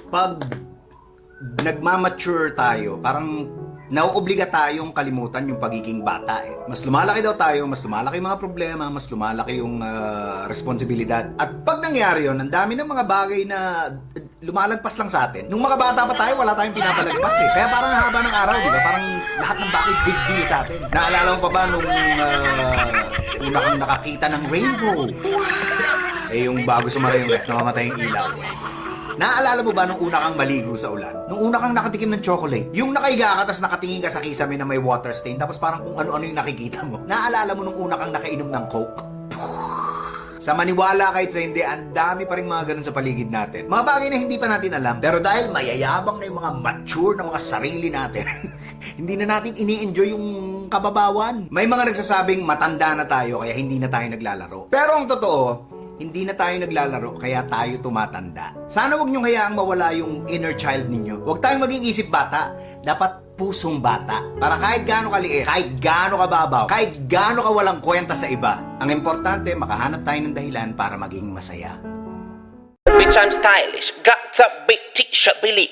pag nagmamature tayo, parang nauobliga tayong kalimutan yung pagiging bata eh. Mas lumalaki daw tayo, mas lumalaki yung mga problema, mas lumalaki yung responsibilidad. At pag nangyari yun, ang dami ng mga bagay na lumalagpas lang sa atin. Nung mga bata pa tayo, wala tayong pinapalagpas eh. Kaya parang haba ng araw, di ba? Parang lahat ng bagay big deal sa atin. Naalala mo pa ba nung una kang nakakita ng rainbow? Eh yung bago sumara yung ref, namamatay yung ilaw. Naalala mo ba nung una kang maligo sa ulan? Nung una kang nakatikim ng chocolate? Yung nakaiga ka, tapos nakatingin ka sa kisame na may water stain, tapos parang kung ano-ano yung nakikita mo. Naalala mo nung una kang nakainom ng Coke? Sa maniwala kahit sa hindi, ang dami pa rin mga ganun sa paligid natin. Mga bagay na hindi pa natin alam. Pero dahil mayayabang na yung mga mature na mga sarili natin, hindi na natin ini-enjoy yung kababawan. May mga nagsasabing matanda na tayo kaya hindi na tayo naglalaro. Pero ang totoo, hindi na tayo naglalaro, kaya tayo tumatanda. Sana wag niyong hayaang mawala yung inner child ninyo. Huwag tayong maging isip bata. Dapat pusong bata. Para kahit gaano kaliit, kahit gaano kababaw, kahit gaano ka walang kwenta sa iba, ang importante, makahanap tayo ng dahilan para maging masaya. Bitch, I'm stylish. Got to be t-shirt, Billy.